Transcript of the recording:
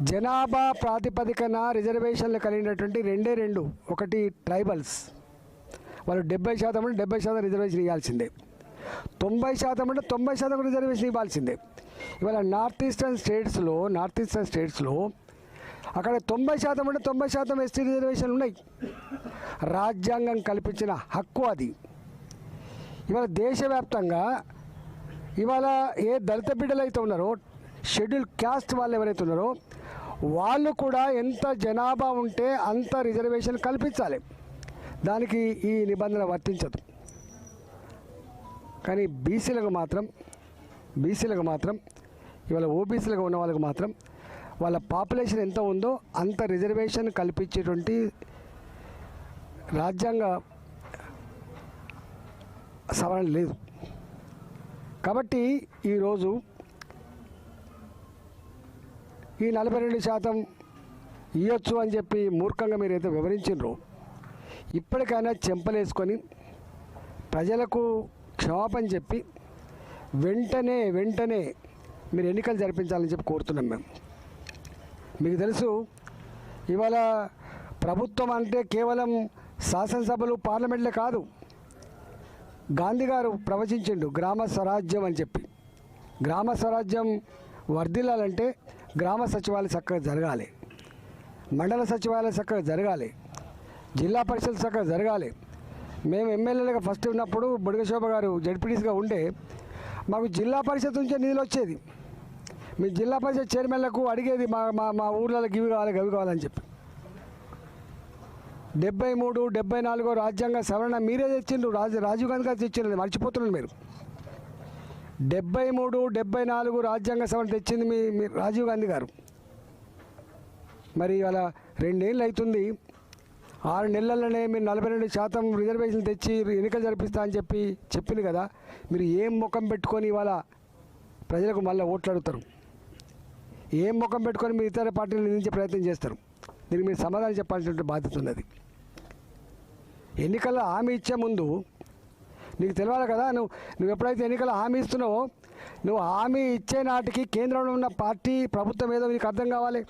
జనాభా ప్రాతిపదికన రిజర్వేషన్లు కలిగినటువంటి రెండే రెండు. ఒకటి ట్రైబల్స్, వాళ్ళు 70% అంటే 70% రిజర్వేషన్ ఇవ్వాల్సిందే, 90% అంటే 90% రిజర్వేషన్ ఇవ్వాల్సిందే. ఇవాళ నార్త్ ఈస్టర్న్ స్టేట్స్లో అక్కడ 90% అంటే 90% ఎస్టీ రిజర్వేషన్లు ఉన్నాయి. రాజ్యాంగం కల్పించిన హక్కు అది. ఇవాళ దేశవ్యాప్తంగా ఇవాళ ఏ దళిత బిడ్డలు అయితే ఉన్నారో, షెడ్యూల్ క్యాస్ట్ వాళ్ళు ఎవరైతే ఉన్నారో వాళ్ళు కూడా ఎంత జనాభా ఉంటే అంత రిజర్వేషన్ కల్పించాలి. దానికి ఈ నిబంధన వర్తించదు. కానీ బీసీలకు మాత్రం ఇవాళ ఓబీసీలుగా ఉన్న వాళ్ళకు మాత్రం వాళ్ళ పాపులేషన్ ఎంత ఉందో అంత రిజర్వేషన్ కల్పించేటువంటి రాజ్యాంగ సవరణ లేదు. కాబట్టి ఈరోజు ఈ 42% ఇవ్వచ్చు అని చెప్పి మూర్ఖంగా మీరైతే వివరించారో, ఇప్పటికైనా చెంపలేసుకొని ప్రజలకు క్షమాపణ చెప్పి వెంటనే మీరు ఎన్నికలు జరిపించాలని చెప్పి కోరుతున్నాం. మీకు తెలుసు, ఇవాళ ప్రభుత్వం అంటే కేవలం శాసనసభలు పార్లమెంట్లే కాదు. గాంధీ గారు ప్రవచించిండు గ్రామ స్వరాజ్యం అని చెప్పి. గ్రామ స్వరాజ్యం వర్ధిల్లాలంటే గ్రామ సచివాలయం చక్కగా జరగాలి, మండల సచివాలయం చక్కగా జరగాలి, జిల్లా పరిషత్ చక్కగా జరగాలి. మేము ఎమ్మెల్యేలుగా ఫస్ట్ ఉన్నప్పుడు బుడగశోభ గారు జడ్పీటీసీగా ఉండే మాకు జిల్లా పరిషత్ నుంచే నిధులు వచ్చేది. మీ జిల్లా పరిషత్ చైర్మన్లకు అడిగేది మా ఊర్లలో గవి కావాలని చెప్పి. 73, 74 రాజ్యాంగ సవరణ మీరే తెచ్చిండ్రు, రాజీవ్ గాంధీ గారు తెచ్చిండ్రు, మర్చిపోతున్నారు మీరు. 73, 74 రాజ్యాంగ సవరణ తెచ్చింది మీ రాజీవ్ గాంధీ గారు. మరి అలా 2 ఏళ్ళు అవుతుంది. 6 నెలల్లోనే మీరు 42% రిజర్వేషన్ తెచ్చి ఎన్నికలు జరిపిస్తా అని చెప్పింది కదా. మీరు ఏం ముఖం పెట్టుకొని ఇవాళ ప్రజలకు మళ్ళీ ఓట్లు అడుగుతారు? ఏం ముఖం పెట్టుకొని మీరు ఇతర పార్టీలు నిందించే ప్రయత్నం చేస్తారు? దీనికి మీరు సమాధానం చెప్పాల్సినటువంటి బాధ్యత ఉన్నది. ఎన్నికల్లో హామీ ఇచ్చే ముందు నీకు తెలియాలి కదా. నువ్వు ఎప్పుడైతే ఎన్నికల్లో హామీ ఇస్తున్నావో, నువ్వు హామీ ఇచ్చే నాటికి కేంద్రంలో ఉన్న పార్టీ ప్రభుత్వం ఏదో నీకు అర్థం కావాలి.